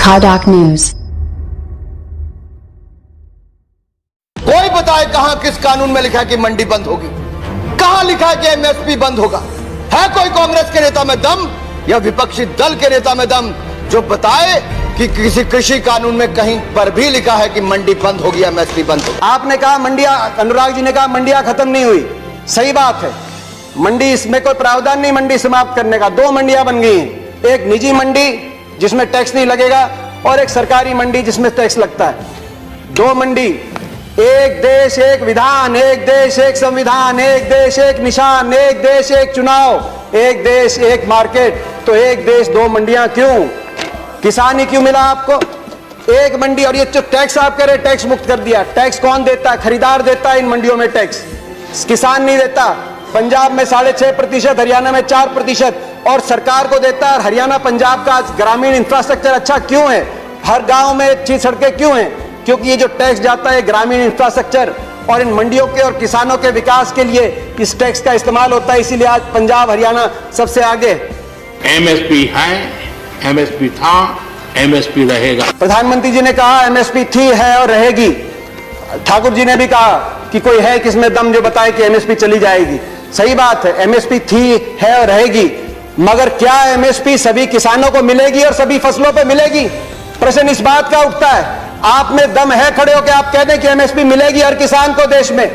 Kadak News। कोई बताए कहां किस कानून में लिखा है कि मंडी बंद होगी? कहां लिखा है कि एमएसपी बंद होगा? है कोई कांग्रेस के नेता में दम या विपक्षी दल के नेता में दम जो बताए कि किसी कृषि कानून में कहीं पर भी लिखा है कि मंडी बंद होगी, एमएसपी बंद होगी? आपने कहा मंडियां, अनुराग जी ने कहा मंडियां खत्म नहीं हुई। सही बात है, मंडी इसमें कोई प्रावधान नहीं मंडी समाप्त करने का। 2 मंडियां बन गई हैं, एक निजी मंडी जिसमें टैक्स नहीं लगेगा और एक सरकारी मंडी जिसमें टैक्स लगता है। 2 मंडी, एक देश एक विधान, एक देश एक संविधान, एक देश एक निशान, एक देश एक चुनाव, एक देश एक मार्केट। तो एक देश 2 मंडियां क्यों? किसान ही क्यों मिला आपको? एक मंडी। और ये जो टैक्स आप कह रहे टैक्स मुक्त कर दिया, टैक्स कौन देता है? खरीदार देता है इन मंडियों में टैक्स, किसान नहीं देता। पंजाब में 6.5%, हरियाणा में 4% और सरकार को देता है। हरियाणा पंजाब का ग्रामीण इंफ्रास्ट्रक्चर अच्छा क्यों है? हर गांव में अच्छी सड़कें क्यों हैं? क्योंकि ये जो टैक्स जाता है ग्रामीण इंफ्रास्ट्रक्चर और इन मंडियों के और किसानों के विकास के लिए इस टैक्स का इस्तेमाल होता है। इसीलिए आज पंजाब हरियाणा सबसे आगे। एमएसपी है, एमएसपी था, एमएसपी रहेगा। प्रधानमंत्री जी ने कहा एमएसपी थी, है और रहेगी। ठाकुर जी ने भी कहा कि कोई है किसमें दम जो बताए कि एमएसपी चली जाएगी। सही बात है, एमएसपी थी, है और रहेगी, मगर क्या एमएसपी सभी किसानों को मिलेगी और सभी फसलों पे मिलेगी? प्रश्न इस बात का उठता है। आप में दम है खड़े होकर आप कह दें कि एमएसपी मिलेगी हर किसान को देश में?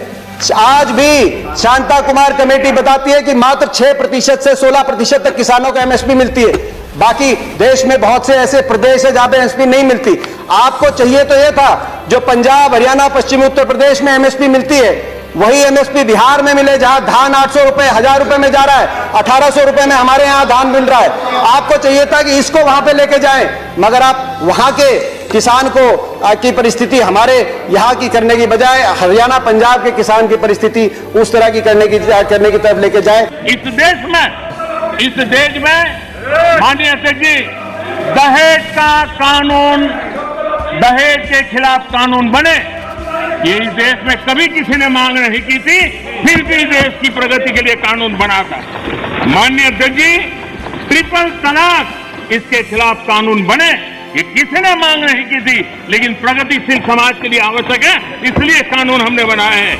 आज भी शांता कुमार कमेटी बताती है कि मात्र 6% से 16% तक किसानों को एमएसपी मिलती है। बाकी देश में बहुत से ऐसे प्रदेश है जहां पे एमएसपी नहीं मिलती। आपको चाहिए तो यह था जो पंजाब, हरियाणा, पश्चिमी उत्तर प्रदेश में एमएसपी मिलती है, वही एमएसपी बिहार में मिले जहां धान 800 रुपए, 1000 रुपए में जा रहा है, 1800 रुपए में हमारे यहां धान मिल रहा है। आपको चाहिए था कि इसको वहां पे लेके जाएं, मगर आप वहां के किसान को की परिस्थिति हमारे यहाँ की करने की बजाय हरियाणा पंजाब के किसान की परिस्थिति उस तरह की करने की तरफ लेके जाए। इस देश में माननीय अध्यक्ष जी, दहेज का कानून, दहेज के खिलाफ कानून बने, ये इस देश में कभी किसी ने मांग नहीं की थी, फिर भी देश की प्रगति के लिए कानून बना था। माननीय अध्यक्ष जी, ट्रिपल तलाक, इसके खिलाफ कानून बने, ये किसी ने मांग नहीं की थी, लेकिन प्रगतिशील समाज के लिए आवश्यक है, इसलिए कानून हमने बनाए हैं।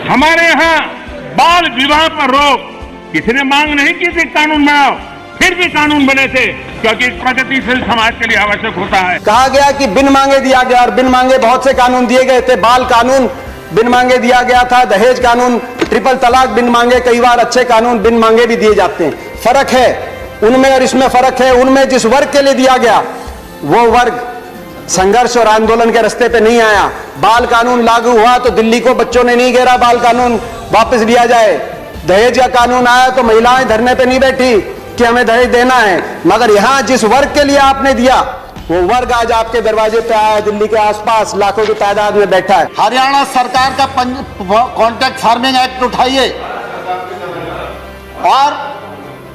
हमारे यहाँ बाल विवाह पर रोक, किसी ने मांग नहीं की थी कानून बनाओ, फिर भी कानून बने थे, क्योंकि प्रगतिशील समाज के लिए आवश्यक होता है। कहा गया कि बिन मांगे दिया गया, और बिन मांगे बहुत से कानून दिए गए थे। बाल कानून बिन मांगे दिया गया था, दहेज कानून, ट्रिपल तलाक बिन मांगे, कई बार अच्छे कानून बिन मांगे भी दिए जाते हैं। फर्क है उनमें और इसमें फर्क है। उनमें जिस वर्ग के लिए दिया गया वो वर्ग संघर्ष और आंदोलन के रास्ते पे नहीं आया। बाल कानून लागू हुआ तो दिल्ली को बच्चों ने नहीं घेरा बाल कानून वापस लिया जाए। दहेज का कानून आया तो महिलाएं धरने पे नहीं बैठी कि हमें दहेज देना है, मगर यहां जिस वर्ग के लिए आपने दिया वो वर्ग आज आपके दरवाजे पे आया, दिल्ली के आसपास लाखों की तादाद में बैठा है। हरियाणा सरकार का कॉन्ट्रैक्ट फार्मिंग एक्ट उठाइए, और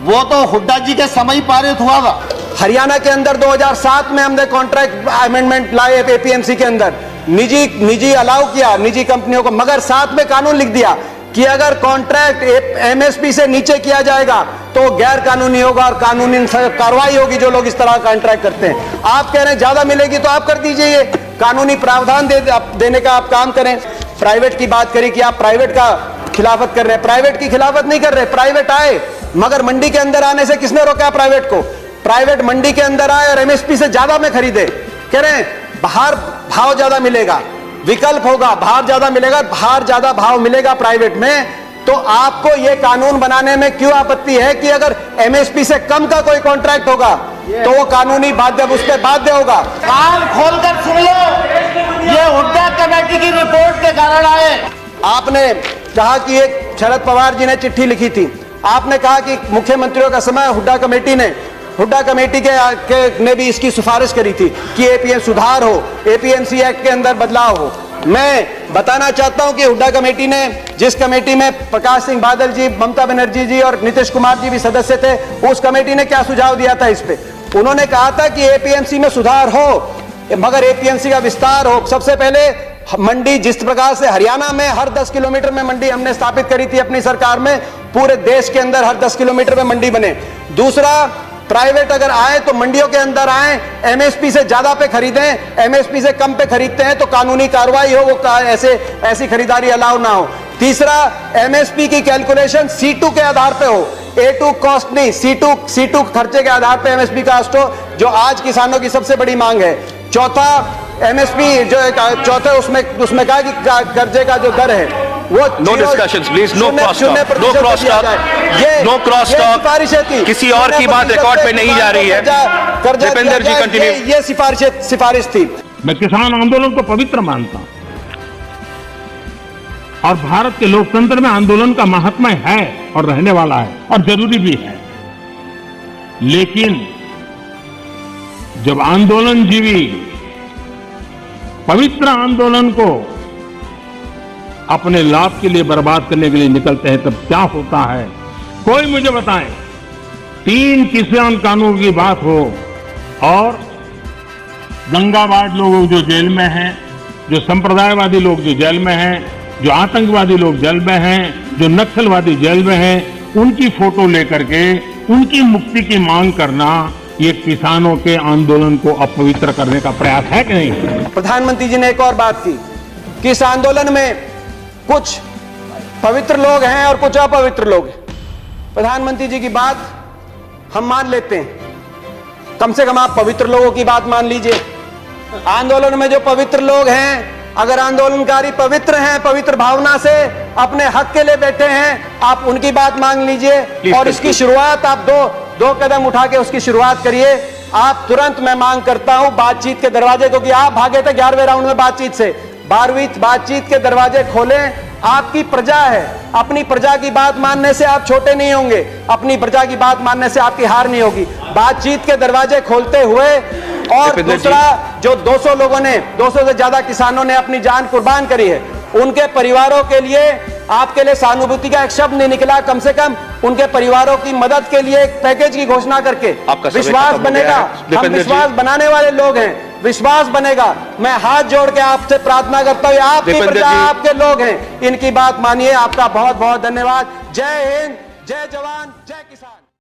वो तो हुड्डा जी के समय पारित हुआ था। हरियाणा के अंदर 2007 में हमने कॉन्ट्रैक्ट अमेंडमेंट लाए एपीएमसी के अंदर, निजी अलाउ किया निजी कंपनियों को, मगर साथ में कानून लिख दिया कि अगर कॉन्ट्रैक्ट एमएसपी से नीचे किया जाएगा तो गैर कानूनी होगा और कानूनी कार्रवाई होगी जो लोग इस तरह कॉन्ट्रैक्ट करते हैं। आप कह रहे हैं ज्यादा मिलेगी तो आप कर दीजिए, ये कानूनी प्रावधान देने का आप काम करें। प्राइवेट की बात करी कि आप प्राइवेट का खिलाफत कर रहे हैं, प्राइवेट की खिलाफत नहीं कर रहे। प्राइवेट आए, मगर मंडी के अंदर आने से किसने रोका प्राइवेट को? प्राइवेट मंडी के अंदर आए और एमएसपी से ज्यादा में खरीदे। कह रहे हैं बाहर भाव ज्यादा मिलेगा, विकल्प होगा, बाहर ज्यादा मिलेगा, बाहर ज्यादा भाव मिलेगा प्राइवेट में। तो आपको यह कानून बनाने में क्यों आपत्ति है कि अगर एमएसपी से कम का कोई कॉन्ट्रैक्ट होगा तो वो कानूनी बाध्य, उस पर बाध्य होगा। कान खोलकर सुन लो, ये हुड्डा कमेटी की रिपोर्ट के कारण आए। आपने कहा कि एक शरद पवार जी ने चिट्ठी लिखी थी, आपने कहा कि मुख्यमंत्रियों का समय हुड्डा कमेटी ने भी इसकी सिफारिश करी थी कि एपीएम सुधार हो, एपीएमसी एक्ट के अंदर बदलाव हो। मैं बताना चाहता हूं कि हुड्डा कमेटी ने, जिस कमेटी में प्रकाश सिंह बादल जी, ममता बनर्जी जी और नीतीश कुमार जी भी सदस्य थे, उस कमेटी ने क्या सुझाव दिया था इस पे? उन्होंने कहा था कि एपीएमसी में सुधार हो, मगर एपीएमसी का विस्तार हो। सबसे पहले मंडी, जिस प्रकार से हरियाणा में हर 10 किलोमीटर में मंडी हमने स्थापित करी थी अपनी सरकार में, पूरे देश के अंदर हर 10 किलोमीटर में मंडी बने। दूसरा, प्राइवेट अगर आए तो मंडियों के अंदर आए, एमएसपी से ज्यादा पे खरीदें, एमएसपी से कम पे खरीदते हैं तो कानूनी कार्रवाई हो, वो ऐसी खरीदारी अलाउ ना हो। तीसरा, एमएसपी की कैलकुलेशन C2 के आधार पे हो, A2 कॉस्ट नहीं, C2 खर्चे के आधार पे एमएसपी कास्ट हो, जो आज किसानों की सबसे बड़ी मांग है। चौथा, एमएसपी जो चौथे उसमें कहा कि कर्जे का जो दर है वो no discussions please, no cross talk, no cross talk, no cross talk. किसी और की बात रिकॉर्ड पे नहीं जा रही है। दीपेंद्र जी कंटिन्यू। ये सिफारिश थी। मैं किसान आंदोलन को पवित्र मानता हूं और भारत के लोकतंत्र में आंदोलन का महात्म्य है और रहने वाला है और जरूरी भी है। लेकिन जब आंदोलनजीवी पवित्र आंदोलन को अपने लाभ के लिए बर्बाद करने के लिए निकलते हैं, तब क्या होता है? कोई मुझे बताएं। 3 किसान कानून की बात हो और दंगाबाज लोग जो जेल में हैं, जो संप्रदायवादी लोग जो जेल में हैं, जो आतंकवादी लोग जेल में हैं, जो नक्सलवादी जेल में हैं, उनकी फोटो लेकर के उनकी मुक्ति की मांग करना, ये किसानों के आंदोलन को अपवित्र करने का प्रयास है कि नहीं? प्रधानमंत्री जी ने एक और बात की कि इस आंदोलन में कुछ पवित्र लोग हैं और कुछ अपवित्र लोग हैं। प्रधानमंत्री जी की बात हम मान लेते हैं, कम से कम आप पवित्र लोगों की बात मान लीजिए। आंदोलन में जो पवित्र लोग हैं, अगर आंदोलनकारी पवित्र हैं, पवित्र भावना से अपने हक के लिए बैठे हैं, आप उनकी बात मांग लीजिए और इसकी शुरुआत आप दो कदम उठा के उसकी शुरुआत करिए। आप तुरंत, मैं मांग करता हूं, बातचीत के दरवाजे, क्योंकि आप भागे थे 11वें राउंड में बातचीत से, 12वीं बातचीत के दरवाजे खोलें। आपकी प्रजा है, अपनी प्रजा की बात मानने से आप छोटे नहीं होंगे, अपनी प्रजा की बात मानने से आपकी हार नहीं होगी। बातचीत के दरवाजे खोलते हुए, और दूसरा, जो 200 लोगों ने, 200 से ज्यादा किसानों ने अपनी जान कुर्बान करी है, उनके परिवारों के लिए आपके लिए सहानुभूति का एक शब्द नहीं निकला। कम से कम उनके परिवारों की मदद के लिए एक पैकेज की घोषणा करके विश्वास बनेगा। हम विश्वास बनाने वाले लोग हैं, विश्वास बनेगा। मैं हाथ जोड़ के आपसे प्रार्थना करता हूं, आपकी प्रजा, आपके लोग हैं, इनकी बात मानिए। आपका बहुत बहुत धन्यवाद। जय हिंद, जय जवान, जय किसान।